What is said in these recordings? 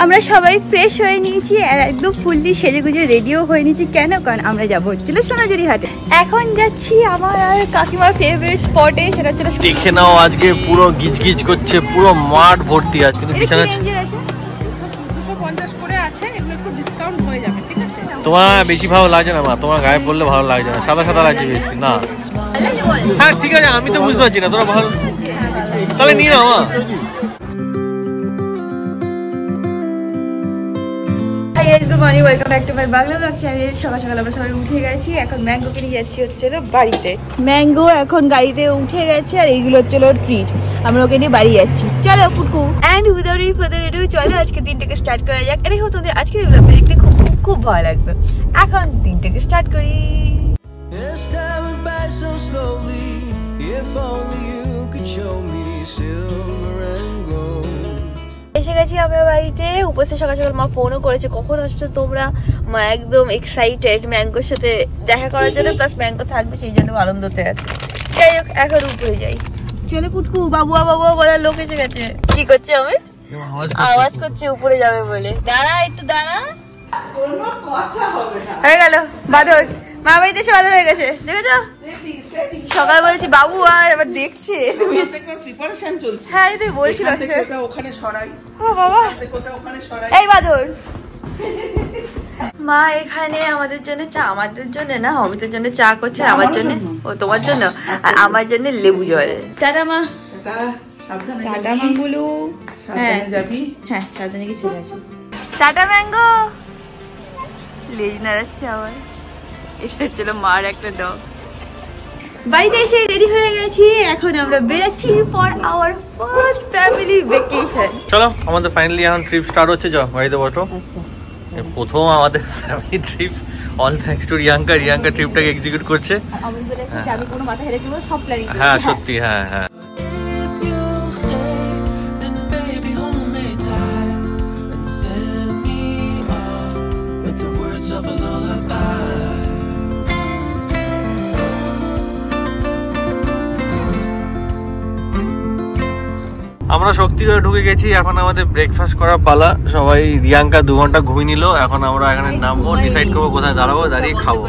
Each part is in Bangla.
আমরা সবাই ফ্রেশ হয়ে নিয়েছি আর একদম ফুললি সেজেগুজে রেডিও হয়ে নিয়েছি। কেন? কারণ আমরা যাবো হচ্ছিল সোনাঝুরি হাটে। এখন যাচ্ছি আমার আর কাকিমার ফেভারিট স্পটে, সেটা হচ্ছে দেখে নাও আজকে পুরো গিজগিজ করছে, পুরো মাঠ ভর্তি আছে। কিন্তু পিছনে 250 করে আছে, এগুলো একটু ডিসকাউন্ট হয়ে যাবে, ঠিক আছে? তোমার বেশি ভালো লাগছে না মা, তোমার গায়ে পড়লে ভালো লাগছে না, সাদা সাদা লাগছে বেশি না। হ্যাঁ ঠিক আছে, আমি তো বুঝতে পারছি না, তোরা ভালো তাহলে নিয়ে নাও মা। সকাল সকাল আমরা সবাই উঠে গেছি, এখন ম্যাঙ্গোকে নিয়ে যাচ্ছি হচ্ছে বাড়িতে। ম্যাঙ্গো এখন গাড়িতে উঠে গেছে আর এইগুলো হচ্ছে ট্রিট, আমরা ওকে নিয়ে বাড়ি যাচ্ছি। চলো Kutku and without any further ado চলো আজকে দিনটাকে স্টার্ট করা যাক। আরে হো তোমাদের আজকের ভিডিওটা দেখতে খুব খুব খুব ভালো লাগবে। এখন দিনটাকে স্টার্ট করি। এসে গেছি আমরা বাড়িতে। উপস্থিত সকাল সকাল মা ফোনও করেছে, কখন আসছো তোমরা? মা একদম এক্সাইটেড ম্যাঙ্গোর সাথে দেখা করার জন্য, প্লাস ম্যাঙ্গো থাকবে সেই জন্য আনন্দতে আছে। যাই হোক এখন উপরে যাই। চলে কুটকু, বাবুয়া বাবুয়া বলার লোক এসে গেছে। কি করছে আমি? আওয়াজ করছে উপরে যাবে বলে। দাঁড়া একটু দাঁড়া, হয়ে গেল বাদর। মা বাড়িতে এসে বাদর হয়ে গেছে, দেখেছো? সকাল বলছি বাবু আর এবার দেখছে। হ্যাঁ তুমি বলছিল বাবা এই বাদর। মা এখানে আমাদের জন্য চা, আমাদের জন্য না অমিতের জন্য চা করছে, আমার জন্য ও তোমার জন্য আর আমার জন্য লেবু জল। টাটা মা। টাটা মাঙ্গুলু। হ্যাঁ হ্যাঁ সাবধানে কি চলে আসো। Tata mango. লেজ নাড়াচ্ছে আবার। এটা হচ্ছিল মার একটা ডগ। বাড়িতে এসে রেডি হয়ে গেছি, এখন আমরা বেরাচ্ছি for our first family vacation. চলো আমাদের ফাইনালি এখন ট্রিপ স্টার্ট হচ্ছে, যাও বাড়িতে বসো। প্রথম আমাদের family trip, all thanks to Riyanka. Riyanka ট্রিপটাকে এক্সিকিউট করছে। হ্যাঁ সত্যি, হ্যাঁ হ্যাঁ। আমরা শক্তি করে ঢুকে গেছি, এখন আমাদের ব্রেকফাস্ট করার পালা। সবাই রিয়াঙ্কা 2 ঘন্টা ঘুমিয়ে নিল, এখন আমরা এখানে নামবো, ডিসাইড করবো কোথায় দাঁড়াবো, দাঁড়িয়ে খাবো।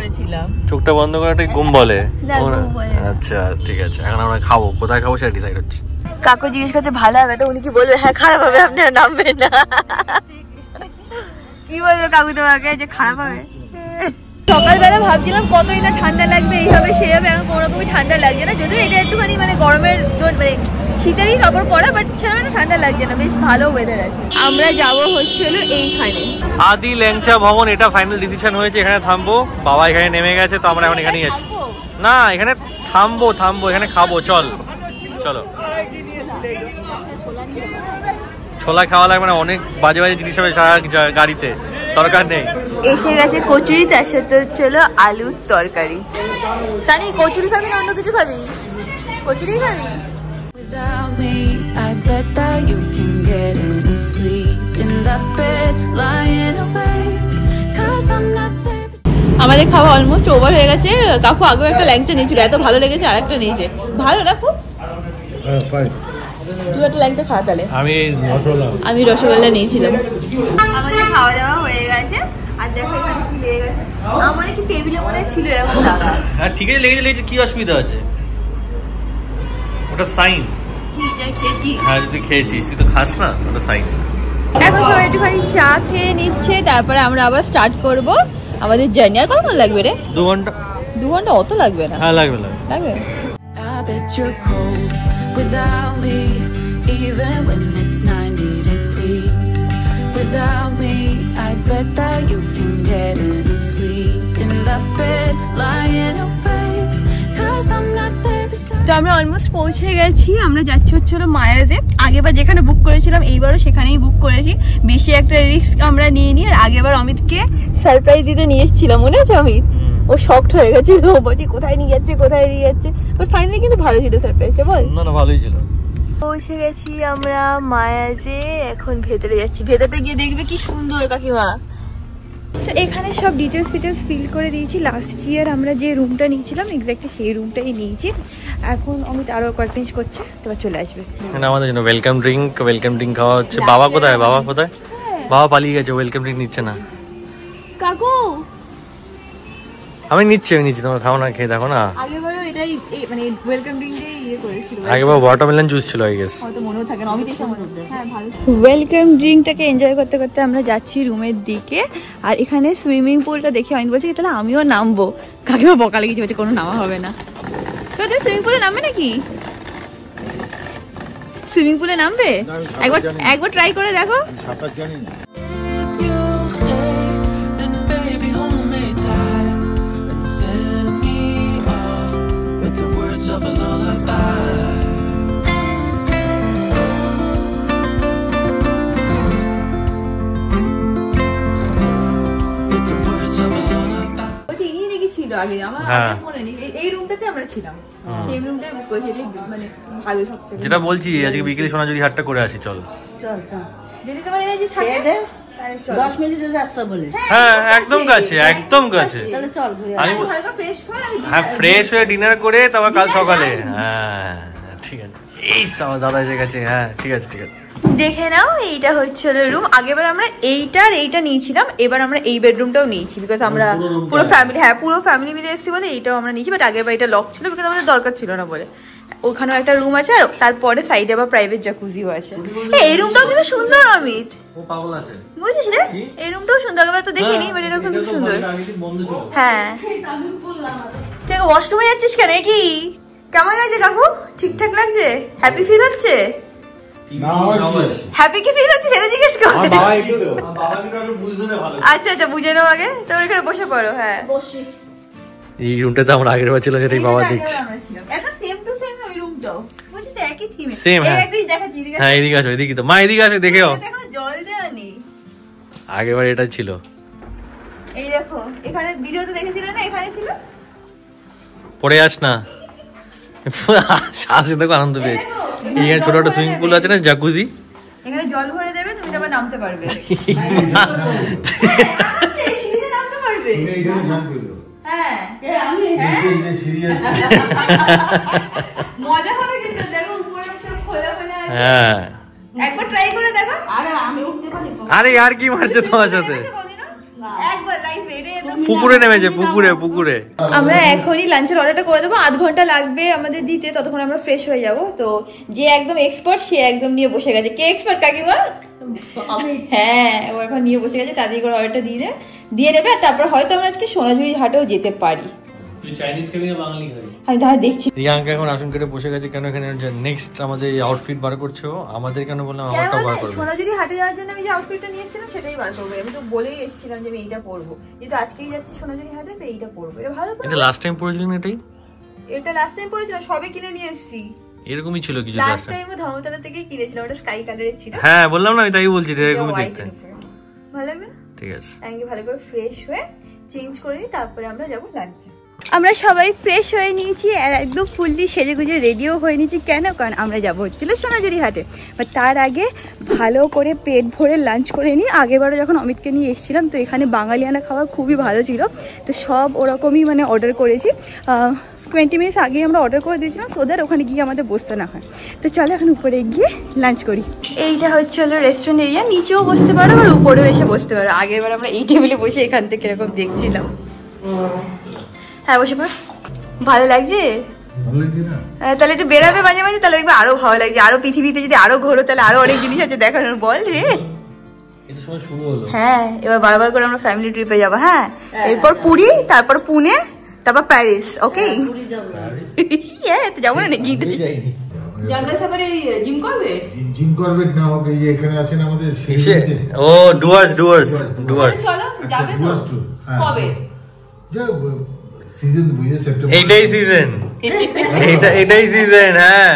চোখটা বন্ধ করাটা ঘুম বলে? আচ্ছা ঠিক আছে, এখন আমরা খাবো, কোথায় খাবো সেটা ডিসাইড হচ্ছে। কাকু জিজ্ঞেস করছে ভালো হবে, তো উনি কি বলবে হ্যাঁ খারাপ হবে, আপনারা নামবেন না? কি বলবো কাকু তোমাকে যে খারাপ হবে? সকালবেলা ভাবছিলাম কতই না ঠান্ডা লাগবে, এই হবে সেই হবে, এখন কোনো রকমই ঠান্ডা লাগছে না। যদিও এটা একটুখানি মানে গরমের মানে শীতেরই কাপড় পরা, বাট সেটা ঠান্ডা লাগছে না, বেশ ভালো ওয়েদার আছে। আমরা যাবো হচ্ছিল এইখানে আদি ল্যাংচা ভবন, এটা ফাইনাল ডিসিশন হয়েছে, এখানে থামবো। বাবা এখানে নেমে গেছে, তো আমরা এখন এখানেই আছি। না এখানে থামবো, এখানে খাবো। চল চলো। ছোলা খাওয়া লাগবে না, অনেক বাজে বাজে জিনিস হবে সারা গাড়িতে, দরকার নেই। এসে গেছে কচুরি, তার সাথে হচ্ছিল আলুর তরকারি। জানি কচুরি খাবি না অন্য কিছু খাবি? কচুরি খাবি? Without me, I bet that you can get any sleep in that bed, lying awake, 'cause I'm not there. আমাদের খাওয়া অলমোস্ট ওভার হয়ে গেছে। কাকু আগেও একটা ল্যাংচা নিয়েছিল, এত ভালো লেগেছে আর একটা নিয়েছে। ভালো না খুব? হ্যাঁ ফাইন। তুই একটা ল্যাংচা খা তাহলে। আমি রসগোল্লা নিয়েছিলাম। আমাদের খাওয়া দাওয়া হয়ে গেছে, আর দেখো এখানে কি লেগে গেছে। আমার কি টেবিলে মনে ছিল এরকম দাগ। হ্যাঁ ঠিক আছে, লেগেছে, কি অসুবিধা আছে? ওটা সাইন। হ্যাঁ যদি খেয়েছিস, তুই তো খাস না, ওটা সাইন। এখন সবাই একটুখানি চা খেয়ে নিচ্ছে, তারপরে আমরা আবার স্টার্ট করব আমাদের জার্নি। আর কতক্ষণ লাগবে রে? 2 ঘন্টা। 2 ঘন্টা অত লাগবে না? হ্যাঁ লাগবে। I bet you're cold without me, even when it's 90 degrees. Without me, I bet that you can get any sleep in that bed, lying awake, 'cause I'm not there. তো আমরা অলমোস্ট পৌঁছে গেছি। আমরা যাচ্ছি হচ্ছিল মায়াতে। আগেবার যেখানে বুক করেছিলাম এইবারও সেখানেই বুক করেছি। বেশি একটা রিস্ক আমরা নিয়ে নিই। আর আগেবার অমিতকে সারপ্রাইজ দিতে নিয়ে এসেছিলাম, মনে আছে অমিত? ও শকড হয়ে গেছিল, বলছি কোথায় নিয়ে যাচ্ছে। বাট ফাইনালি কিন্তু ভালো ছিল সারপ্রাইজটা, বল? না ভালোই ছিল। পৌঁছে গেছি আমরা মায়াতে, এখন ভেতরে যাচ্ছি। ভেতরটা গিয়ে দেখবে কি সুন্দর কাকিমা। তো এখানে সব ডিটেলস ফিল করে দিয়েছি। লাস্ট ইয়ার আমরা যে রুমটা নিয়েছিলাম এক্স্যাক্টলি সেই রুমটাই নিয়েছি। এখন অমিত আরো কয়েকটা জিনিস করছে, তো চলে আসবে। আমাদের জন্য ওয়েলকাম ড্রিঙ্ক খাওয়া হচ্ছে। বাবা কোথায়? বাবা পালিয়ে গেছে, ওয়েলকাম ড্রিঙ্ক নিচ্ছে না। কাকু আমি নিচ্ছি তোমার খাও না, খেয়ে দেখো না। আগেবারও এটাই মানে ওয়েলকাম ড্রিঙ্কটাই ইয়ে করেছিল, আগেবার ওয়াটারমেলন জুস ছিল আই গেস, হয়তো মনেও থাকে না। অমিত এসে মনে হচ্ছে হ্যাঁ ভালো। ওয়েলকাম ড্রিঙ্কটাকে এনজয় করতে করতে আমরা যাচ্ছি রুমের দিকে। আর এখানে সুইমিং পুলটা দেখে অনেক বলছে তাহলে আমিও নামবো, কাকিমা বকা লেগেছে, বলছে কোনো নামা হবে না। তো তুমি সুইমিং পুলে নামবে নাকি? সুইমিং পুলে নামবে? একবার ট্রাই করে দেখো। সাঁতার জানি না। আগে আমার মনে নেই, এই রুমটাতে আমরা ছিলাম, সেই রুমটাই বুক করেছি, মানে ভালো সবচেয়ে। যেটা বলছি আজকে বিকেলে সোনাঝুরি হাটটা করে আসি, চল চল চল, যদি তোমার এনার্জি থাকে 10 মিনিটের রাস্তা বলে। হ্যাঁ একদম কাছে, একদম কাছে। তাহলে চল ঘুরে আমি ভালো করে ফ্রেশ হয়ে হ্যাঁ ফ্রেশ হয়ে ডিনার করে তারপর কাল সকালে। হ্যাঁ ঠিক আছে, এই আমার দাদা এসে গেছে। হ্যাঁ ঠিক আছে ঠিক আছে। দেখে নাও, এইটা হচ্ছে রুম। আগেবার আমরা এইটা নিয়েছিলাম, এবার আমরা এই বেডরুমটাও নিয়েছি, বিকজ আমরা পুরো ফ্যামিলি, হ্যাঁ পুরো ফ্যামিলি মিলে এসেছি বলে এইটাও আমরা নিয়েছি। বাট আগেবার এটা লক ছিল, বিকজ আমাদের দরকার ছিল না বলে। ওখানেও একটা রুম আছে, আর তারপরে সাইডে আবার প্রাইভেট জাকুজিও আছে। এই রুমটাও কিন্তু সুন্দর অমিত, বুঝছিস রে? এই রুমটাও সুন্দর, আগেবার তো দেখিনি, বাট এটাও কিন্তু সুন্দর। হ্যাঁ ঠিক, ওয়াশরুমে যাচ্ছিস কেন? কি কেমন লাগছে কাকু? ঠিকঠাক লাগছে? হ্যাপি ফিল হচ্ছে? হ্যাপি কি ফিল হচ্ছে সেটা জিজ্ঞেস কর। আচ্ছা আচ্ছা বুঝে নাও আগে, তো এখানে বসে পড়ো। হ্যাঁ এই রুমটাতে আমরা আগের বার ছিল, সেটাই বাবা দেখছি। এখন সেম টু সেম ওই রুমটাও, বুঝছিস, একই থিমে সেম। হ্যাঁ দেখাচ্ছি, হ্যাঁ এদিকে আসো, এদিকে তো মা, এদিকে আসো দেখেও। দেখো জল দেওয়া নেই, আগের বার এটা ছিল। এই দেখো এখানে ভিডিওতে দেখেছিলে না, এখানে ছিল। পরে আস না, শ্বাসে দেখো আনন্দ পেয়েছে। এখানে ছোট একটা সুইমিং পুল আছে না, জাকুজি, এখানে জল ভরে দেবে, তুমি তারপর নামতে পারবে। নামতে পারবে। হ্যাঁ মজা হবে কিন্তু, দেখো উপরে সব খোলা খোলা আছে। হ্যাঁ একবার ট্রাই করে দেখো। আরে আমি উঠতে পারি? আরে আর কি মারছে তোমার সাথে? একবার লাইফ এরে পুকুরে নেমেছে, পুকুরে। আমরা এখনই লাঞ্চের অর্ডারটা করে দেবো, 8 ঘন্টা লাগবে আমাদের দিতে, ততক্ষণ আমরা ফ্রেশ হয়ে যাব। তো যে একদম এক্সপার্ট সে একদম নিয়ে বসে গেছে। কে এক্সপার্ট কাকিমা? হ্যাঁ ও এখন নিয়ে বসে গেছে, তাড়াতাড়ি করে অর্ডারটা দিয়ে নেবে। আর তারপর হয়তো আমরা আজকে সোনাঝুরি হাটেও যেতে পারি। চাইনিজ খাবি না বাঙালি খাবি? আমি তাহলে দেখছি। রিয়াঙ্কা এখন আসন কেটে বসে গেছে, কেন এখানে নেক্সট আমাদের আউটফিট বার করছো। আমাদের কেন বললাম আমারটা বার করবে। সোনাঝুরি হাটে যাওয়ার জন্য আমি যে আউটফিটটা নিয়েছিলাম সেটাই বার করবো। আমি তো বলেই এসেছিলাম যে আমি এইটা পরবো, যেহেতু আজকেই যাচ্ছি সোনাঝুরি হাটে, তো এইটা পরবো। এটা ভালো, এটা লাস্ট টাইম পরেছিলেন এটাই? এটা লাস্ট টাইম পরেছিলাম, সবে কিনে নিয়ে এসেছি। এরকমই ছিল কিছু লাস্ট টাইমে ধর্মতলা থেকে কিনেছিলাম, ওটা স্কাই কালারের ছিল। হ্যাঁ বললাম না, আমি তাই বলছি এরকমই দেখতে। ভালো লাগবে না? ঠিক আছে, আমি ভালো করে ফ্রেশ হয়ে চেঞ্জ করে নিই, তারপরে আমরা যাবো লাঞ্চে। আমরা সবাই ফ্রেশ হয়ে নিয়েছি আর একদম ফুললি সেজেগুজে রেডিও হয়ে নিয়েছি। কেন? কারণ আমরা যাবো হচ্ছিল সোনাঝুরি হাটে। বাট তার আগে ভালো করে পেট ভরে লাঞ্চ করে নিই। আগেবারও যখন অমিতকে নিয়ে এসেছিলাম, তো এখানে বাঙালিয়ানা খাবার খুবই ভালো ছিল, তো সব ওরকমই মানে অর্ডার করেছি। 20 মিনিটস আগেই আমরা অর্ডার করে দিয়েছিলাম, সো দ্যাট ওখানে গিয়ে আমাদের বসতে না হয়। তো চলো এখন উপরে গিয়ে লাঞ্চ করি। এইটা হচ্ছে হলো রেস্টুরেন্ট এরিয়া, নিচেও বসতে পারো আর উপরেও এসে বসতে পারো। আগেরবার আমরা এই টেবিলে বসে এখান থেকে এরকম দেখছিলাম। হ্যাঁ বসে পড়। ভালো লাগছে? তাহলে একটু বেরাবে মাঝে মাঝে, তাহলে দেখবে আরো ভালো লাগছে। আরো পৃথিবীতে যদি আরো ঘোরো, তাহলে আরো অনেক জিনিস আছে দেখানোর। বল রে। হ্যাঁ এবার বারবার করে আমরা ফ্যামিলি ট্রিপে যাবো। হ্যাঁ এরপর পুরী, তারপর পুনে, তারপর প্যারিস। ওকে তো যাবো না নাকি? জঙ্গল সাফারি জিম করবে? জিম করবে না, হবে এখানে আছেন আমাদের ও ডুয়ার্স। চলো যাবে তো? কবে? সিজন বুঝে সেপ্টেম্বর, এটাই সিজন। হ্যাঁ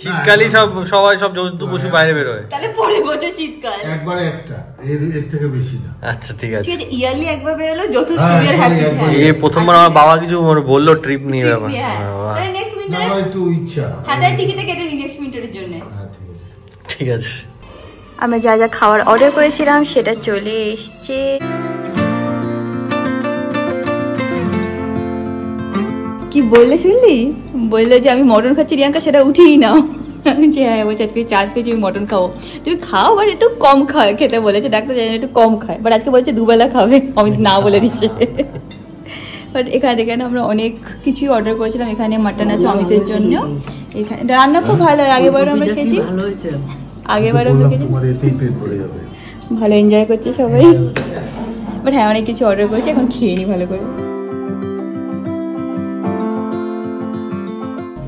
শীতকালই সবাই সব জন্তু পশু বাইরে বেরোয়। তাহলে পরে বছর শীতকাল একবারে একটা, এর থেকে বেশি না। আচ্ছা ঠিক আছে, ইয়ারলি একবার বেরোলো যথেষ্ট। এই প্রথমবার আমার বাবা কিছু বললো ট্রিপ নিয়ে ব্যাপার। নেক্সট উইন্টারে আমার একটু ইচ্ছা, হ্যাঁ তার টিকিটটা কেটে নি নেক্সট উইন্টারের জন্য। ঠিক আছে। আমরা যা যা খাবার অর্ডার করেছিলাম সেটা চলে এসছে। কি বললে শুনলি? বললো যে আমি মটন খাচ্ছি রিয়াঙ্কা, সেটা উঠিই নাও। যে হ্যাঁ বলছে আজকে 4 কেজি আমি মটন খাবো। তুমি খাও বাট একটু কম খেতে বলেছে, ডাক্তার জানি একটু কম খায়, বাট আজকে বলছে দুবেলা খাবে, অমিত না বলে দিচ্ছে। বাট এখানে আমরা অনেক কিছুই অর্ডার করেছিলাম। এখানে মাটন আছে অমিতের জন্য, এখানে রান্না খুব ভালো হয়, আগেবারও আমরা খেয়েছি, আগেবারও আমরা খেয়েছি, ভালো এনজয় করছে সবাই। বাট হ্যাঁ অনেক কিছু অর্ডার করেছি, এখন খেয়ে নি ভালো করে।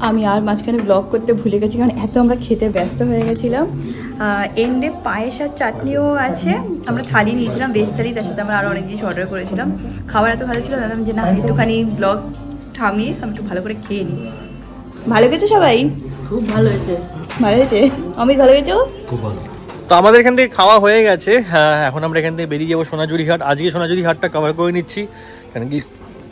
আমি আর মাঝখানে ব্লগ করতে ভুলে গেছি, কারণ এত আমরা খেতে ব্যস্ত হয়ে গেছিলাম। এন্ডে পায়েস আর চাটনিও আছে, আমরা থালি নিয়েছিলাম, ভেজ থালি, তার সাথে আমরা আরও অনেক জিনিস অর্ডার করেছিলাম। খাবার এত ভালো ছিল ভাবলাম যে না একটুখানি ব্লগ থামিয়ে আমি একটু ভালো করে খেয়ে নিই। ভালো গেছে সবাই? খুব ভালো হয়েছে। ভালো হয়েছে? অমিত ভালো গেছো? খুব ভালো। তো আমাদের এখান থেকে খাওয়া হয়ে গেছে, এখন আমরা এখান থেকে বেরিয়ে যাবো সোনাঝুরি হাট। আজকে সোনাঝুরি হাটটা কভার করে নিচ্ছি, কারণ কি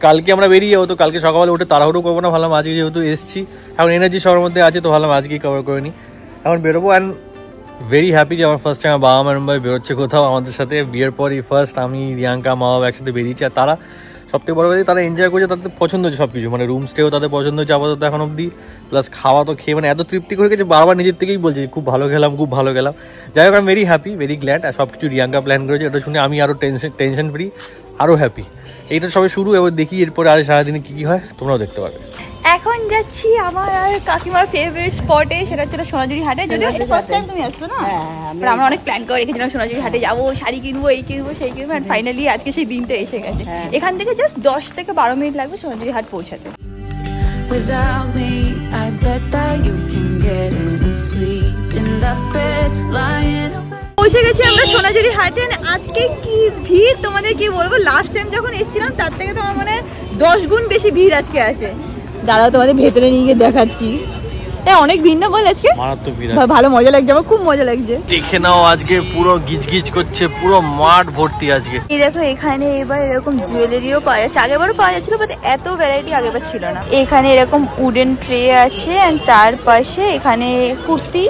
কালকে আমরা বেরিয়ে যাবো, তো কালকে সকালে উঠে তাড়াহুড়ো করবো না, ভাবলাম আজকে যেহেতু এসছি এখন এনার্জি সবার মধ্যে আছে, তো ভাবলাম আজকেই কভার করে নিই। এখন বেরোবো, অ্যান্ড ভেরি হ্যাপি যে আমার ফার্স্ট টাইম আমার বাবা মায়ের ভাই বেরোচ্ছে কোথাও আমাদের সাথে। বিয়ের পরই ফার্স্ট আমি, রিয়াঙ্কা, মা বাবা একসাথে বেরিয়েছি। আর তারা সবথেকে বড় কথা, তারা এনজয় করছে, তাদের পছন্দ হচ্ছে সব কিছু, মানে রুম স্টেও তাদের পছন্দ হচ্ছে আপাতত এখন অব্দি, প্লাস খাওয়া তো খেয়ে মানে এত তৃপ্তি হয়ে গেছে, বারবার নিজের থেকেই বলছি খুব ভালো খেলাম, খুব ভালো খেলাম। যাই হোক, আমি ভেরি হ্যাপি, ভেরি গ্ল্যাড। আর সব কিছু রিয়াঙ্কা প্ল্যান করেছে, এটা শুনে আমি আরও টেনশন ফ্রি, আরও হ্যাপি। এইটা সবে শুরু, এবার দেখি এরপরে আর সারাদিনে কী কী হয় তোমরাও দেখতে পাবে। এখন যাচ্ছি আমার আর কাকিমার ফেভারিট স্পটে, সেটা হচ্ছে সোনাঝুরি হাটে। যদিও এটা ফার্স্ট টাইম তুমি আসছো না, আমরা অনেক প্ল্যান করে রেখেছিলাম সোনাঝুরি হাটে যাবো, শাড়ি কিনবো, এই কিনবো সেই কিনবো, আর ফাইনালি আজকে সেই দিনটা এসে গেছে। এখান থেকে জাস্ট 10 থেকে 12 মিনিট লাগবে সোনাঝুরি হাট পৌঁছাতে। Without me, I bet that you can get any sleep in the bed lying awake. পৌঁছে গেছি আমরা সোনাঝুরি হাটে। আজকে কি ভিড় তোমাদের কি বলবো, লাস্ট টাইম যখন এসেছিলাম তার থেকে তো আমার মনে হয় 10 গুণ বেশি ভিড় আজকে আছে। দাঁড়াও তোমাদের ভেতরে নিয়ে গিয়ে দেখাচ্ছি। অনেক ভিড় না বল আজকে? মারাত্মক ভিড়, ভালো মজা লাগছে, আমার খুব মজা লাগছে। দেখে নাও আজকে পুরো গিজগিজ করছে, পুরো মাঠ ভর্তি আজকে। এই দেখো এখানে এবার এরকম জুয়েলারিও পাওয়া যাচ্ছে, আগেবারও পাওয়া যাচ্ছিল বাট এত ভ্যারাইটি আগেবার ছিল না। এখানে এরকম উডেন ট্রে আছে, তার পাশে এখানে কুর্তি,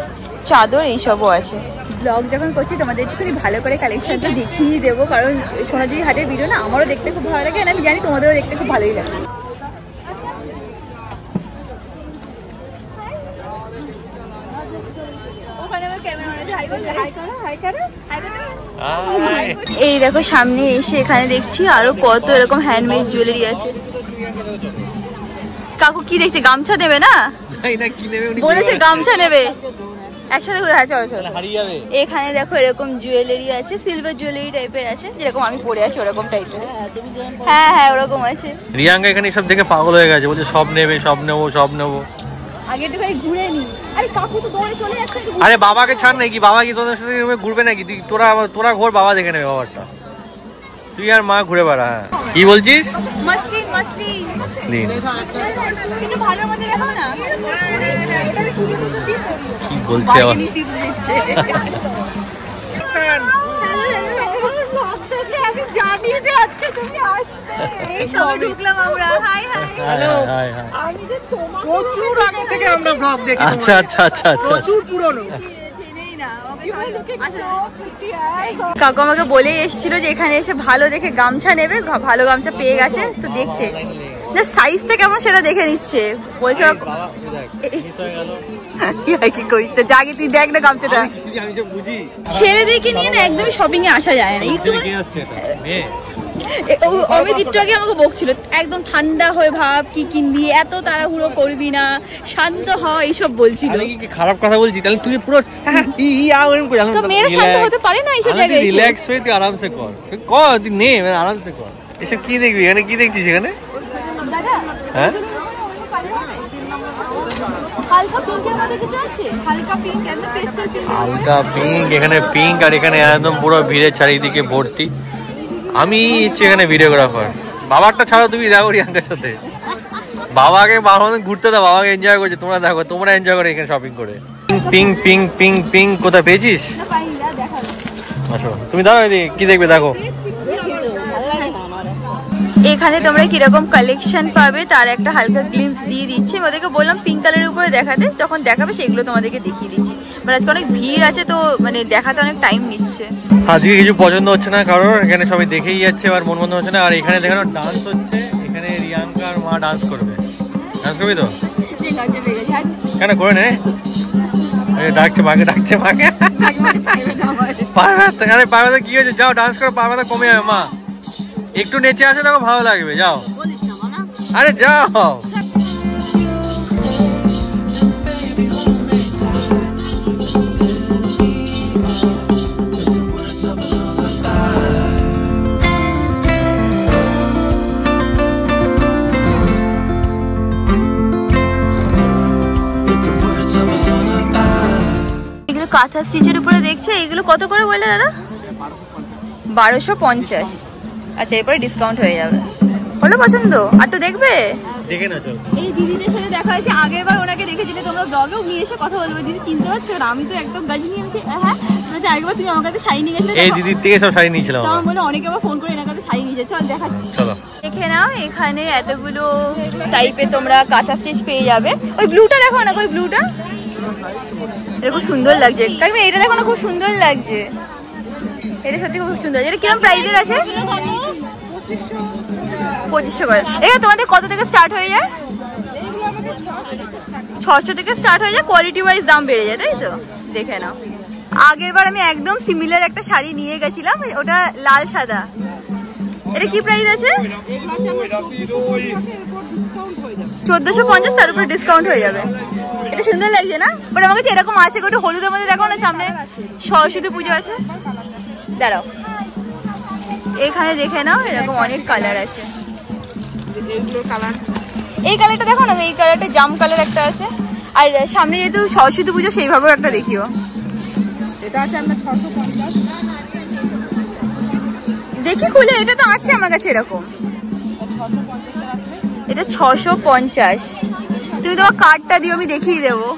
চাদর এইসবও আছে। ব্লগ যখন করছি তোমাদের একটুখানি ভালো করে কালেকশনটা দেখিয়ে দেবো, কারণ সোনাঝুরি হাটের ভিডিও না আমারও দেখতে খুব ভালো লাগে, আমি জানি তোমাদেরও দেখতে খুব ভালোই লাগে। এই দেখো সামনে এসে এখানে দেখছি আরো কত এরকম হ্যান্ডমেড জুয়েলারি আছে। কাকু কি দেখছে, গামছা দেবে না? বলেছে গামছা নেবে একসাথে। হ্যাঁ চলো চলো। এখানে দেখো এরকম জুয়েলারি আছে, সিলভার জুয়েলারি টাইপের আছে, যেরকম আমি পরে আছি ওরকম টাইপের। হ্যাঁ হ্যাঁ ওরকম আছে। রিয়াঙ্কা এখানে সব দেখে পাগল হয়ে গেছে, বলছে সব নেবে, সব নেবো, সব নেবো। আগে একটু ভাই ঘুরে নি। আরে কাকু তো দৌড়ে চলে যাচ্ছে। আরে বাবাকে ছাড় নাকি, বাবা কি তোদের সাথে ঘুরবে নাকি? তোরা ঘোর, বাবা দেখে নেবে বাবারটা, তুই আর মা ঘুরে বেড়া। কি বলছিস? মসলিন মসলিন মসলিন একটু ভালো মতো দেখো না। কি বলছে আবার? আমি জানি যে আজকে তুমি আসবে, এই সবে ঢুকলাম আমরা। High hi hello hi high. আমি যে তোমাকে প্রচুর আগে থেকে আমরা ব্লগ দেখি। আচ্ছা আচ্ছা আচ্ছা আচ্ছা, প্রচুর পুরনো। কাকু আমাকে বলেই এসেছিল যে এখানে এসে ভালো দেখে গামছা নেবে, ভালো গামছা পেয়ে গেছে, তো দেখছে না সাইজটা কেমন সেটা দেখে নিচ্ছে। বলছে কি করিস তো, জাগে তুই দেখ না গামছাটা। ছেলেদেরকে নিয়ে না একদমই শপিং এ আসা যায় না। একটু অমিত একটু আগে আমাকে বকছিল, একদম ঠান্ডা হয়ে ভাব, কি কিনবি, এত তাড়াহুড়ো করবি না, শান্ত হ, এইসব বলছিল। খারাপ কথা বলছি তাহলে তুই পুরো মেয়েরা শান্ত হতে পারে না এইসব জায়গায়। রিল্যাক্স হয়ে তুই আরামসে কর তুই নে, আরামসে কর। এসব কি দেখবি এখানে, কি দেখছিস এখানে? হ্যাঁ হালকা পিঙ্কের মধ্যে কিছু আছে, হালকা পিঙ্ক, একদম পেস্টাল পিঙ্ক। হালকা পিঙ্ক, এখানে পিঙ্ক, আর এখানে একদম পুরো ভিড়ের চারিদিকে ভর্তি। আমি ইচ্ছে এখানে ভিডিওগ্রাফার। বাবারটা ছাড়ো, তুমি দেখো রিয়াঙ্কার সাথে। বাবাকে ঘুরতে দাও, বাবাকে এনজয় করছে, তোমরা দেখো, তোমরা এনজয় করো এখানে শপিং করে। পিঙ্ক পিঙ্ক পিঙ্ক পিঙ্ক কোথায় পেয়েছিস? আসো তুমি দাঁড়াও, এদিকে কি দেখবে দেখো। এখানে তোমরা কিরকম কালেকশন পাবে তার একটা হালকা গ্লিম্পস দিয়ে দিচ্ছি। ওদেরকে বললাম পিঙ্ক কালারের উপরে দেখাতে, যখন দেখাবে সেগুলো তোমাদেরকে দেখিয়ে দিচ্ছি। বাট আজকে অনেক ভিড় আছে তো মানে দেখাতে অনেক টাইম নিচ্ছে। আজকে কিছু পছন্দ হচ্ছে না কারোর, এখানে সবাই দেখেই যাচ্ছে, আর মন বন্ধ হচ্ছে না। আর এখানে দেখানো ডান্স হচ্ছে, এখানে রিয়াঙ্কা আর মা ডান্স করবে। ডান্স করবি তো? কেন করে নে। ডাকছে মাকে পায়ে কি হয়েছে? যাও ডান্স করো, পায়ে কমে যাবে মা। একটু নেচে আসো, দেখো ভালো লাগবে, যাও। আরে যাও। কাঁথা স্টিচের উপরে দেখছে, এগুলো কত করে বললে দাদা? 1250। আচ্ছা, এরপরে ডিসকাউন্ট হয়ে যাবে। হলো পছন্দ? আর তো দেখবে, দেখে না চল। এই দিদিদের সাথে দেখা হয়েছে আগের বার, ওনাকে দেখেছিলে তোমরা ব্লগে, উনি এসে কথা বলবে। দিদি চিনতে পারছো না? আমি তো একদম গাজি নিয়ে এসেছি। হ্যাঁ, আগেরবার তুমি আমার কাছে শাড়ি নিয়ে গেছিলে। এই দিদির থেকে সব শাড়ি নিয়েছিলাম আমরা। বলে অনেকে আবার ফোন করে এনার কাছে শাড়ি নিয়েছে। চল দেখাচ্ছি, চলো। দেখে নাও, এখানে এতগুলো টাইপের তোমরা কাঁথা স্টিচ পেয়ে যাবে। ওই ব্লুটা দেখো না, ওই ব্লুটা এটা খুব সুন্দর লাগছে। এটা দেখো না, খুব সুন্দর লাগছে। এটা সত্যি খুব সুন্দর। এটা কিরকম প্রাইসের আছে? 2500 করে। এটা তোমাদের কত থেকে স্টার্ট হয়ে যায়? 600 থেকে স্টার্ট হয়ে যায়। কোয়ালিটি ওয়াইজ দাম বেড়ে যায়, তাই তো? দেখে নাও, আগের বার আমি একদম সিমিলার একটা শাড়ি নিয়ে গেছিলাম, ওটা লাল সাদা। এটা কি প্রাইস আছে? 1450, তার উপরে ডিসকাউন্ট হয়ে যাবে। এটা সুন্দর লাগছে না? বাট আমার কাছে এরকম আছে, ওটা হলুদের মধ্যে দেখো না, সামনে সরস্বতী পুজো আছে। দাঁড়াও, এখানে দেখে নাও, এরকম অনেক কালার আছে। এই কালারটা দেখো না, এই কালারটা জাম কালার একটা আছে। আর সামনে যেহেতু সরস্বতী পুজো, সেইভাবেও একটা দেখিও। এটা আছে আমরা 650। দেখি খুলে, এটা তো আছে আমার কাছে এরকম। এটা 650। তুমি তোমার কার্ডটা দিও, আমি দেখিয়ে দেবো।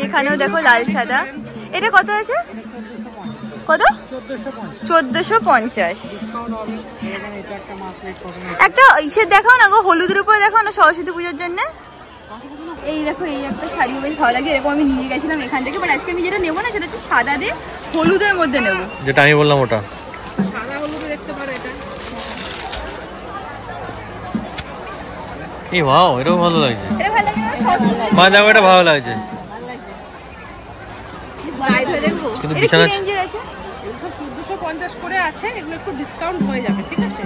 এখানেও দেখো লাল সাদা। এটা কত আছে? কত? 1450। একটা ইসের দেখাও না গো, হলুদের উপরে দেখাও না, সরস্বতী পুজোর জন্য। এই দেখো, এই একটা শাড়ি বেশ ভালো লাগে, এরকম আমি নিয়ে গেছিলাম এখান থেকে। বাট আজকে আমি যেটা নেবো না, সেটা হচ্ছে সাদা দিয়ে হলুদের মধ্যে নেবো, যেটা আমি বললাম ওটা। সাদা হলুদে দেখতে পারো এটা। এই ওয়াও, এটাও ভালো লাগছে। এটা ভালো লাগে না? সব মা দেখো, এটা ভালো লাগছে। বাইরে দেখো, কিন্তু এটা কি বিছানা রেঞ্জের আছে? এগুলো সব 1450 করে আছে, এগুলো একটু ডিসকাউন্ট হয়ে যাবে, ঠিক আছে?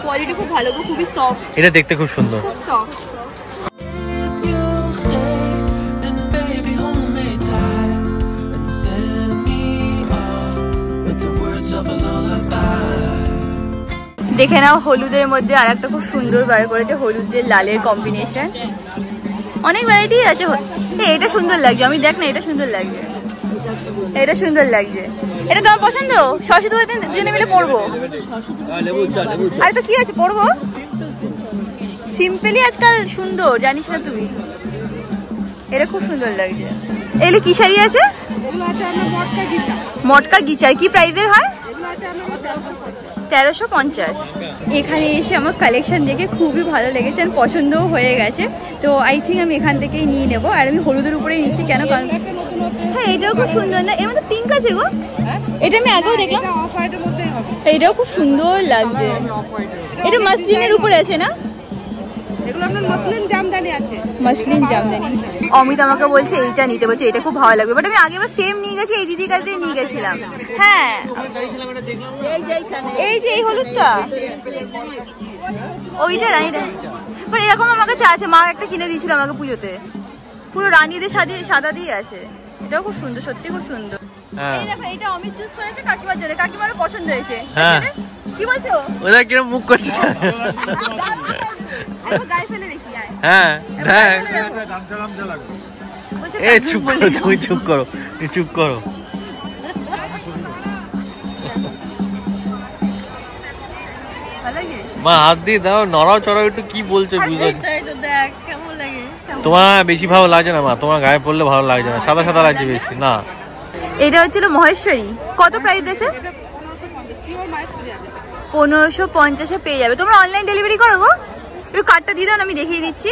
কোয়ালিটি খুব ভালো, খুবই সফট, এটা দেখতে খুব সুন্দর। খুব সফট। দেখে নাও, হলুদের মধ্যে আর একটা খুব সুন্দর বার করেছে, হলুদের লালের কম্বিনেশন। অনেক ভ্যারাইটি আছে। এটা সুন্দর লাগছে, আমি দেখ না, এটা সুন্দর লাগছে, এটা সুন্দর লাগছে। এটা তোমার পছন্দ? সরস্বতী পুজোর দিন দুজনে মিলে পরবো। আরে তো কি আছে, পরবো সিম্পলি। আজকাল সুন্দর, জানিস না তুই? এটা খুব সুন্দর লাগছে। এগুলো কি শাড়ি আছে? এগুলো আছে আমরা মটকা গিচা। মটকা গিচার কি প্রাইসের হয়? এগুলো আছে আমরা 1350। এখানে এসে আমার কালেকশন দেখে খুবই ভালো লেগেছে, আর পছন্দও হয়ে গেছে। তো আই থিঙ্ক আমি এখান থেকেই নিয়ে নেবো। আর আমি হলুদের উপরেই নিচ্ছি, কেন? কারণ হ্যাঁ, এটাও খুব সুন্দর না? এর মধ্যে পিঙ্ক আছে গো। এটা আমি আগেও দেখলাম। এটা অফ হোয়াইটের মধ্যেই হবে। এটাও খুব সুন্দর লাগছে। এটা মাসলিনের উপরে আছে না? এগুলো আপনার মসলিন জামদানি আছে। মাসলিন জামদানি। অমিত আমাকে বলছে এইটা নিতে, বলছে এটা খুব ভালো লাগবে। বাট আমি আগেবার সেম নিয়ে গেছি, এই দিদির কাছ থেকে নিয়ে গেছিলাম। হ্যাঁ, এই যে এই হলুদটা, ওইটা রানীটা। বাট এরকম আমার কাছে আছে, মা একটা কিনে দিয়েছিল আমাকে পুজোতে, পুরো রানীদের সাদা দিয়ে আছে। এটাও খুব সুন্দর, সত্যি খুব সুন্দর। এই দেখো, এটা অমিত চুজ করেছে কাকিমার জন্য, কাকিমারও পছন্দ হয়েছে। কি বলছো? ওরা কিরকম মুখ করছে। গায়ে ফেলে দেখি। হ্যাঁ দেখ, এই চুপ করো, তুমি চুপ করো, তুমি চুপ করো। মা হাত দিয়ে দাও, নড়াও চড়াও একটু। কি বলছো বুঝতে? তোমার বেশি ভালো লাগছে না মা, তোমার গায়ে পড়লে ভালো লাগছে না, সাদা সাদা লাগছে বেশি না। এটা হচ্ছিল মহেশ্বরী। কত প্রাইস আছে? 1550-এ পেয়ে যাবে। তোমরা অনলাইন ডেলিভারি করো গো? একটু কার্ডটা দিয়ে দাও, আমি দেখিয়ে দিচ্ছি।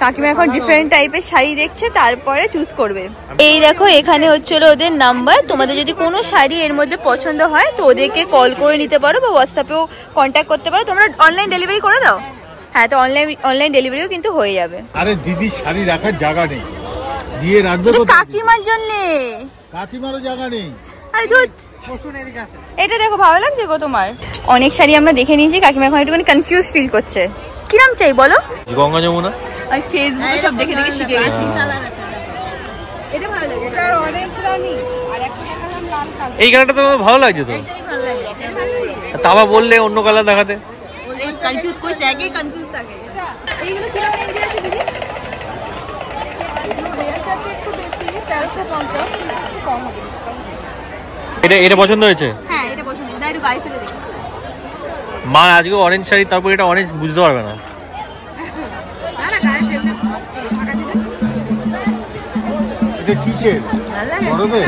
কাকিমা এখন ডিফারেন্ট টাইপের শাড়ি দেখছে, তারপরে চুজ করবে। এই দেখো, এখানে হচ্ছিল ওদের নাম্বার। তোমাদের যদি কোনো শাড়ি এর মধ্যে পছন্দ হয় তো ওদেরকে কল করে নিতে পারো, বা হোয়াটসঅ্যাপেও কন্ট্যাক্ট করতে পারো। তোমরা অনলাইন ডেলিভারি করে দাও? হ্যাঁ, তো অনলাইন ডেলিভারিও কিন্তু হয়ে যাবে। আরে দিদি, শাড়ি রাখার জায়গা নেই। দিয়ে রাখবে কাকিমার জন্য। কাকিমারও জায়গা নেই। আরে দুধ এটা দেখো ভালো লাগছে গো তোমার। অনেক শাড়ি আমরা দেখে নিয়েছি, কাকিমা এখন একটু কনফিউজ ফিল করছে। কি নাম চাই বলো? গঙ্গা যমুনা। আমি ফেসবুকে সব দেখে দেখে শিখে গেছি। এটা ভালো লাগে, এটা অরেঞ্জ রানী আর একটা দেখালাম লাল কালার। এই কালারটা তো ভালো লাগছে তো। ভালো লাগে। তাবা বললে অন্য কালার দেখাতে। কনফিউজ কোচ লাগে, কনফিউজ থাকে। এইগুলো কি রকম রেঞ্জে আছে দিদি? রেঞ্জটাতে একটু বেশি 1350 একটু কম হবে। এটা পছন্দ হয়েছে? হ্যাঁ এটা পছন্দ। না একটু গায়ে ফেলে দেখি। মা আজকে অরেঞ্জ শাড়ি, তারপর এটা অরেঞ্জ বুঝতে পারবে না। না না গায়ে ফেললে টাকা দিবে। এটা কিসের? বড়দের?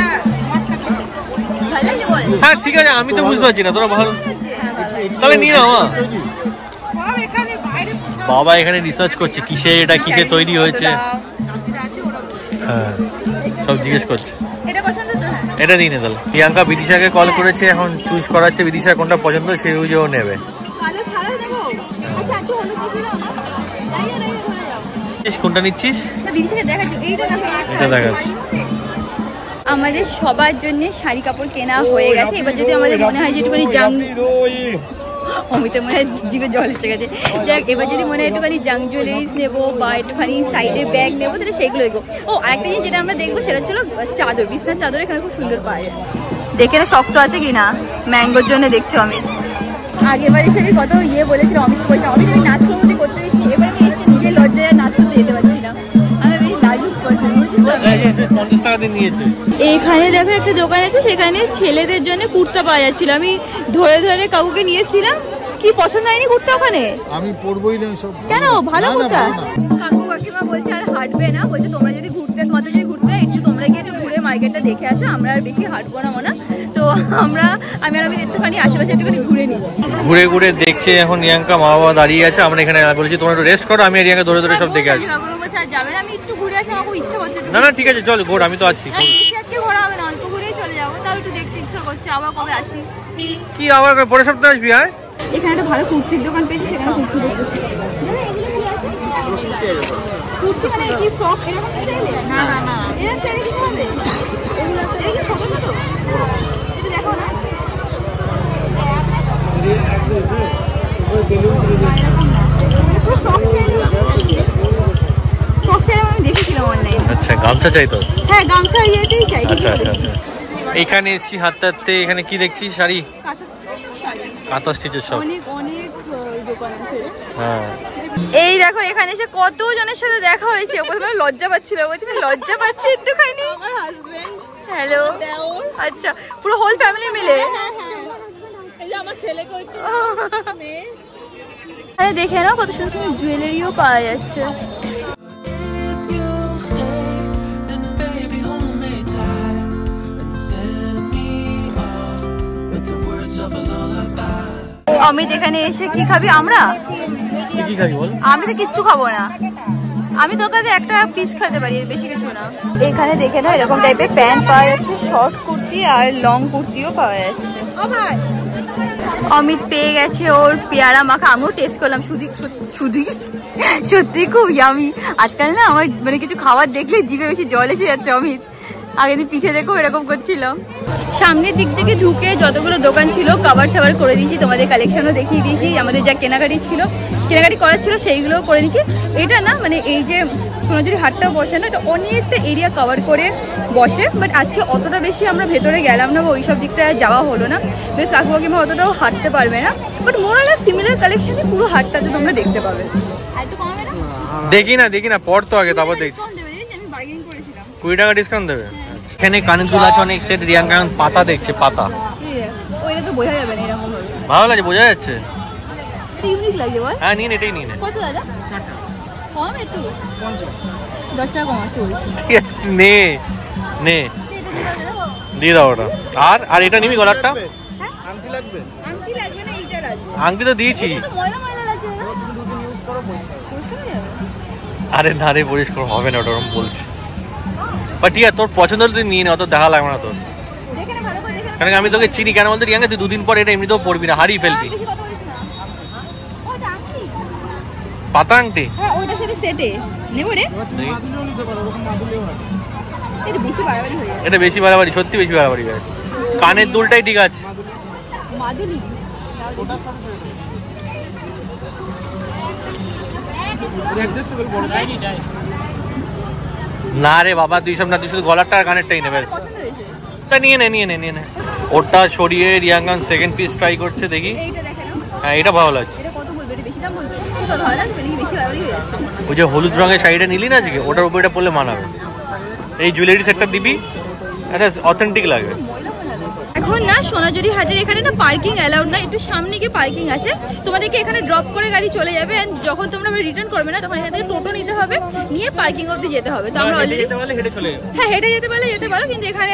ভালো লাগে বল। হ্যাঁ ঠিক আছে, আমি তো বুঝতে পারছি না, তোরা ভালো তাহলে নিয়ে নাও। মা সব এখানে বাইরে বাবা এখানে রিসার্চ করছে কিসে এটা কিসে তৈরি হয়েছে। হ্যাঁ সব জিজ্ঞেস করছে। এটা পছন্দ তো? এটা দিই না তাহলে। প্রিয়াঙ্কা বিদিশাকে কল করেছে, এখন চুজ করাচ্ছে বিদিশা কোনটা পছন্দ সেই বুঝেও নেবে। কালো ছাড়া দেবো? আচ্ছা একটু হলুদ দিয়ে দাও না। দাঁড়িয়ে দাঁড়িয়ে চলে যাও। কোনটা নিচ্ছিস? না বিদিশাকে দেখাচ্ছি, এইটা দেখো। এটা দেখাচ্ছি। আমাদের সবার জন্য শাড়ি কাপড় কেনা হয়ে গেছে। এবার যদি আমাদের মনে হয় যে একটুখানি অমিতা মনে হয় জিভে জল এসে গেছে। যাক এবার যদি মনে হয় একটুখানি জাং জুয়েলারিস নেবো বা একটুখানি সাইডের ব্যাগ নেবো, তাহলে সেইগুলো দেখবো। ও আরেকটা জিনিস যেটা আমরা দেখবো সেটা ছিল চাদর, বিছনার চাদর এখানে খুব সুন্দর পাওয়া যায়। দেখে না শক্ত আছে কিনা, ম্যাঙ্গোর জন্য দেখছো আমি। আগেবার হিসেবে কত বলেছিল অমিত, বলছে অমিত আমি নাচ করতে করতে দিচ্ছি। এবার আমি এসে নিজের লজ্জায় নাচ করতে যেতে পারছি না। আমি বেশ লাজুক পারছি, বুঝছিস তো? 50 টাকা দিয়ে নিয়েছে। এইখানে দেখো একটা দোকান আছে, সেখানে ছেলেদের জন্য কুর্তা পাওয়া যাচ্ছিল। আমি ধরে ধরে কাকুকে নিয়েছিলাম। কি পছন্দ হয়নি কুর্তা ওখানে? আমি পরবই না সব। কেন? ভালো কুর্তা। কাকু কাকিমা বলছে আর হাঁটবে না, বলছে তোমরা যদি ঘুরতে তোমাদের যদি ঘুরতে একটু তোমরা গিয়ে একটু ঘুরে মার্কেটটা দেখে আসো, আমরা আর বেশি হাঁটবো না মনে। তো আমি একটুখানি আশেপাশে একটুখানি ঘুরে নিচ্ছি। ঘুরে ঘুরে দেখছে এখন রিয়াঙ্কা, মা বাবা দাঁড়িয়ে আছে, আমরা এখানে বলেছি তোমরা একটু রেস্ট করো, আমি রিয়াঙ্কা ধরে ধরে সব দেখে আসি। যাবে না, আমি একটু ঘুরে আসি, আমার খুব ইচ্ছা করছে। না না ঠিক আছে চল ঘোর, আমি তো আছি। আজকে ঘোরা হবে না, অল্প ঘুরেই চলে যাবো। তাও একটু দেখতে ইচ্ছা করছে, আবার কবে আসি। কি আবার পরের সপ্তাহে আসবি? হ্যাঁ এখানে একটা ভালো কুর্তির দোকান পেয়েছি, সেখানে কুর্তি দেখছি। কুর্তি মানে কি ফ্রক এরকম স্টাইলে? না না না এরকম স্টাইলে কিছু হবে? এগুলো এটা কি ছোট ছোট? এটা দেখো না। ফ্রক স্টাইল আমি দেখেছিলাম অনলাইনে। আচ্ছা গামছা চাই তো? হ্যাঁ গামছা ইয়েতেই চাই। আচ্ছা আচ্ছা আচ্ছা। এইখানে এসছি হাঁটতে হাঁটতে, এখানে কি দেখছি? শাড়ি, কাঁথা স্টিচের সব। অনেক অনেক দোকান আছে। হ্যাঁ এই দেখো এখানে এসে কত জনের সাথে দেখা হয়েছে। প্রথমে লজ্জা পাচ্ছিল, বলছি লজ্জা পাচ্ছি একটুখানি। আমার হাজবেন্ড, হ্যালো, আচ্ছা পুরো হোল ফ্যামিলি মিলে। এই যে আমার ছেলেকে একটু মেয়ে। আরে দেখে নাও কত সুন্দর সুন্দর জুয়েলারিও পাওয়া যাচ্ছে। অমিত এখানে এসে কি খাবি? আমরা কি খাবি বল? আমি তো কিচ্ছু খাবো না, আমি তোর কাছে একটা পিস খেতে পারি, বেশি কিছু না। এখানে দেখে না এরকম টাইপের প্যান্ট পাওয়া যাচ্ছে, শর্ট কুর্তি আর লং কুর্তিও পাওয়া যাচ্ছে। অমিত পেয়ে গেছে ওর পেয়ারা মাখা, আমিও টেস্ট করলাম। সত্যি খুব ইয়ামি। আজকাল না আমার মানে কিছু খাবার দেখলে জিভে বেশি জল এসে যাচ্ছে। অমিত আগের দিন পিঠে দেখো এরকম করছিলাম। সামনের দিক থেকে ঢুকে যতগুলো দোকান ছিল কভার টাভার করে দিয়েছি, তোমাদের কালেকশনও দেখিয়ে দিয়েছি। আমাদের যা কেনাকাটি করার ছিল সেইগুলোও করে দিয়েছি। এটা না মানে এই যে সোনাঝুরি হাটটাও বসে না, এটা অনেকটা এরিয়া কভার করে বসে। বাট আজকে অতটা বেশি আমরা ভেতরে গেলাম না বা ওই সব দিকটা যাওয়া হলো না। বেশ কাকু কাকিমা অতটাও হাঁটতে পারবে না, বাট মোরাল সিমিলার কালেকশনে পুরো হাটটাতে তোমরা দেখতে পাবে। দেখি না পর তো আগে, তারপর দেখছি। 20 টাকা ডিসকাউন্ট দেবে। এখানে কানের দুল আছে অনেক সেট। রিয়াঙ্কা পাতা দেখছে, পাতা। ওইটা তো বোঝা যাবে না এরকম ভাবে। ভালো লাগে, বোঝা যাচ্ছে। ইউনিক লাগে বল। হ্যাঁ নিন, এটাই নিন। কত দাদা? কম একটু 10 টাকা কম আছে। ঠিক আছে নে দিয়ে দাও ওটা। আর এটা নিবি গলারটা? আংটি লাগবে? আংটি লাগবে না, এইটা লাগবে। আংটি তো দিয়েছি। ময়লা ময়লা লাগছে না? আরে না রে, পরিষ্কার হবে না, ওটা ওরকম বলছি। বাট ঠিক আছে তোর পছন্দ তুই নিয়ে নে, অত দেখা লাগবে না তোর। কারণ আমি তোকে চিনি, কেন বলতে রিয়াঙ্কা তুই 2 দিন পর এটা এমনিতেও পড়বি না, হারিয়ে ফেলবি। পাতা আংটি? হ্যাঁ ওইটার সাথে সেটে নেব রে। মাদুলিও নিতে পারো, ওরকম মাদুলিও আছে। এটা বেশি বাড়াবাড়ি, সত্যি বেশি বাড়াবাড়ি গায়ে। কানের দুলটাই ঠিক আছে। না রে বাবা, তুই সব না, তুই শুধু গলারটা আর কানেরটাই নেবে। তা নিয়ে নে। ওটা সরিয়ে রিয়াঙ্গান সেকেন্ড পিস ট্রাই করছে, দেখি। হ্যাঁ, এটা ভালো লাগছে। ওই যে হলুদ রঙের শাড়িটা নিলি না আজকে, ওটার উপর এটা পরলে মানাবে। এই জুয়েলারি সেটটা দিবি, এটা অথেন্টিক লাগে। এখন না সোনাঝুরি হাটের এখানে না পার্কিং অ্যালাউড না, একটু সামনে গিয়ে পার্কিং আছে, তোমাদেরকে এখানে ড্রপ করে গাড়ি চলে যাবে। এন্ড যখন তোমরা রিটার্ন করবে না, তখন এখান থেকে টোটো নিতে হবে, নিয়ে পার্কিং অবধি যেতে হবে। তো আমরা অলরেডি হ্যাঁ হেঁটে যেতে পারো, কিন্তু এখানে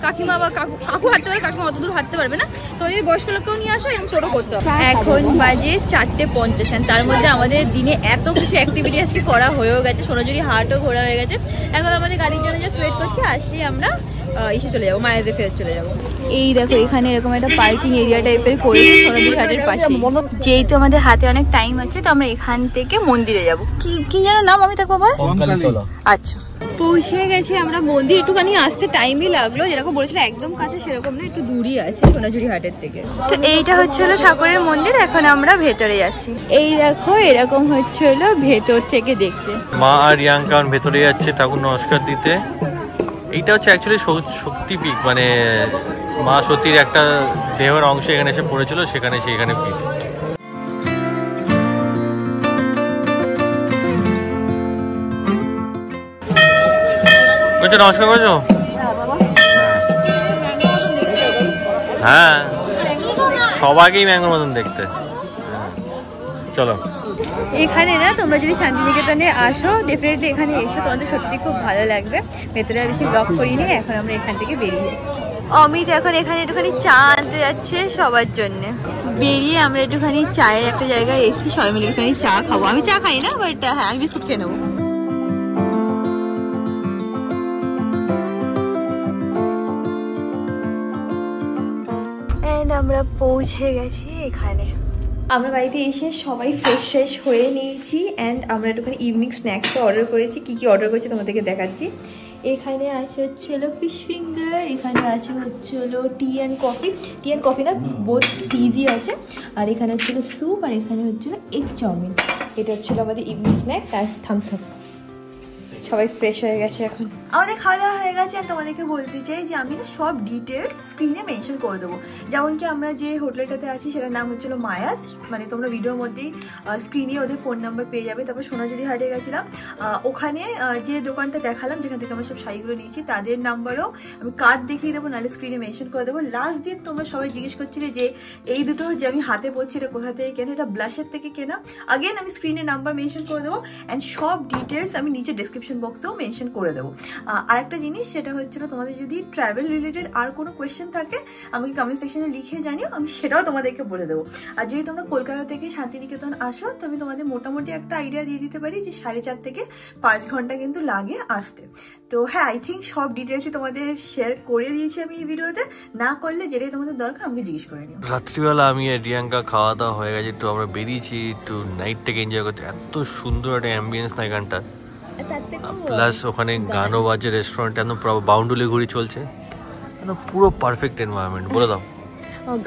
কাকিমা বা কাকু হাঁটতে পারে, কাকিমা অত দূর হাঁটতে পারবে না। তো এই বয়স্ক লোককেও নিয়ে আসো এবং টোটো করতে হবে। এখন বাজে 4:50, তার মধ্যে আমাদের দিনে এত কিছু অ্যাক্টিভিটি আজকে করা হয়েও গেছে, সোনাঝুরি হাটও ঘোরা হয়ে গেছে। এখন আমাদের গাড়ির জন্য যে ওয়েট করছি, আসলে আমরা এসে চলে যাবো, মায়াতে ফেরত চলে যাবো। এই দেখো এখানে এরকম একটা পার্কিং এরিয়া টাইপের করেছে সোনাঝুরি হাটের পাশে। যেহেতু আমাদের হাতে অনেক টাইম আছে, তো আমরা এখান থেকে মন্দিরে যাবো। কি যেন নাম আমি তাকে বাবা? আচ্ছা, পৌঁছে গেছি আমরা মন্দির। একটুখানি আসতে টাইমই লাগলো, যেরকম বলেছিল একদম কাছে সেরকম না, একটু দূরই আছে সোনাঝুরি হাটের থেকে। তো এইটা হচ্ছে হলো ঠাকুরের মন্দির, এখন আমরা ভেতরে যাচ্ছি। এই দেখো এরকম হচ্ছে হলো ভেতর থেকে দেখতে। মা আর রিয়াঙ্কা ভেতরে যাচ্ছে ঠাকুর নমস্কার দিতে। এইটা হচ্ছে অ্যাকচুয়ালি শক্তিপীঠ, মানে মা সতীর একটা দেহের অংশ এখানে এসে পড়েছিল, সেখানে পীঠ। নমস্কার করছো? হ্যাঁ, সবাইকেই ম্যাঙ্গোর মতন দেখতে। চলো, এখানে না তোমরা যদি শান্তিনিকেতনে আসো, ডেফিনেটলি এখানে এসো, তোমাদের সত্যি খুব ভালো লাগবে। ভেতরে বেশি ব্লগ করিনি, এখন আমরা এখান থেকে বেরিয়ে। অমিত এখন এখানে একটুখানি চা আনতে যাচ্ছে সবার জন্য। বেরিয়ে আমরা একটুখানি চায়ের একটা জায়গায় এসেছি, সবাই মিলে একটুখানি চা খাবো। আমি চা খাই না, বাট হ্যাঁ আমি বিস্কুট খেয়ে নেবো। আমরা পৌঁছে গেছি এখানে। আমরা বাড়িতে এসে সবাই ফ্রেশ হয়ে নিয়েছি। অ্যান্ড আমরা একটুখানি ইভিনিং স্ন্যাক্সটা অর্ডার করেছি। কি অর্ডার করেছি তোমাদেরকে দেখাচ্ছি। এখানে আছে হচ্ছে হলো ফিশ ফিঙ্গার, এখানে আছে হচ্ছে হলো টি অ্যান্ড কফি না, বোথ টিজি আছে। আর এখানে হচ্ছিলো স্যুপ, আর এখানে হচ্ছিলো এগ চাউমিন। এটা হচ্ছিলো আমাদের ইভিনিং স্ন্যাক্স আর থামস আপ। সবাই ফ্রেশ হয়ে গেছে এখন। আমাদের খাওয়া দাওয়া হয়ে গেছে। আর তোমাদেরকে বলতে চাই যে আমি না সব ডিটেলস স্ক্রিনে মেনশন করে দেবো। যেমন কি আমরা যে হোটেলটাতে আছি সেটার নাম হচ্ছিল মায়াস, মানে তোমরা ভিডিওর মধ্যেই স্ক্রিনে ওদের ফোন নাম্বার পেয়ে যাবে। তারপর সোনাঝুরি হাটে গেছিলাম, ওখানে যে দোকানটা দেখালাম যেখান থেকে আমরা সব শাড়িগুলো নিয়েছি, তাদের নাম্বারও আমি কার্ড দেখিয়ে দেবো, নাহলে স্ক্রিনে মেনশন করে দেবো। লাস্ট দিন তোমরা সবাই জিজ্ঞেস করছিলে যে এই দুটো যে আমি হাতে পড়ছি এটা কোথা থেকে কেনা, এটা ব্লাশের থেকে কেনা। আগেন আমি স্ক্রিনে নাম্বার মেনশন করে দেবো, অ্যান্ড সব ডিটেলস আমি নিচে ডেসক্রিপশন বক্সেও মেনশন করে দেবো। আর একটা জিনিস, সেটা হচ্ছিল তোমাদের যদি ট্রাভেল রিলেটেড আর কোনো কোয়েশ্চেন থাকে আমাকে কমেন্ট সেকশনে লিখে জানিও, আমি সেটাও তোমাদেরকে বলে দেবো। আর যদি তোমরা কলকাতা থেকে শান্তিনিকেতন আসো, তো আমি তোমাদের মোটামুটি একটা আইডিয়া দিয়ে দিতে পারি যে 4.5 থেকে 5 ঘন্টা কিন্তু লাগে আসতে। তো হ্যাঁ, আই থিঙ্ক সব ডিটেলসই তোমাদের শেয়ার করে দিয়েছি আমি এই ভিডিওতে। না করলে যেটাই তোমাদের দরকার আমাকে জিজ্ঞেস করে নিও। রাত্রিবেলা আমি আর রিয়াঙ্কা খাওয়া দাওয়া হয়ে গেছে, একটু আমরা বেরিয়েছি একটু নাইটটাকে এনজয় করতে। এত সুন্দর একটা অ্যাম্বিয়েন্স না এখানটা, প্লাস ওখানে গানও বাজে, রেস্টুরেন্ট একদম বাউন্ডুলি ঘুরি চলছে, পুরো পারফেক্ট এনভায়রনমেন্ট। বলে দাও।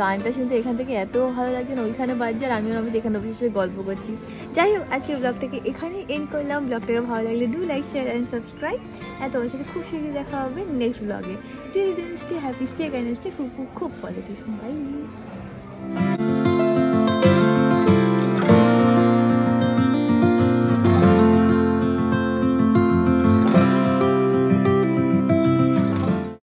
গানটা শুনতে এখান থেকে এত ভালো লাগছে না, ওইখানে বাজছে আর আমি এখানে বসে গল্প করছি। যাই হোক, আজকে ব্লগটাকে এখানে এন্ড করলাম। ব্লগটাকে ভালো লাগলে do like, share and subscribe. আর তোমার সাথে খুব শীঘ্রই দেখা হবে নেক্সট ব্লগে। Till then stay happy, stay kind, stay খুব পজিটিভ। বাই।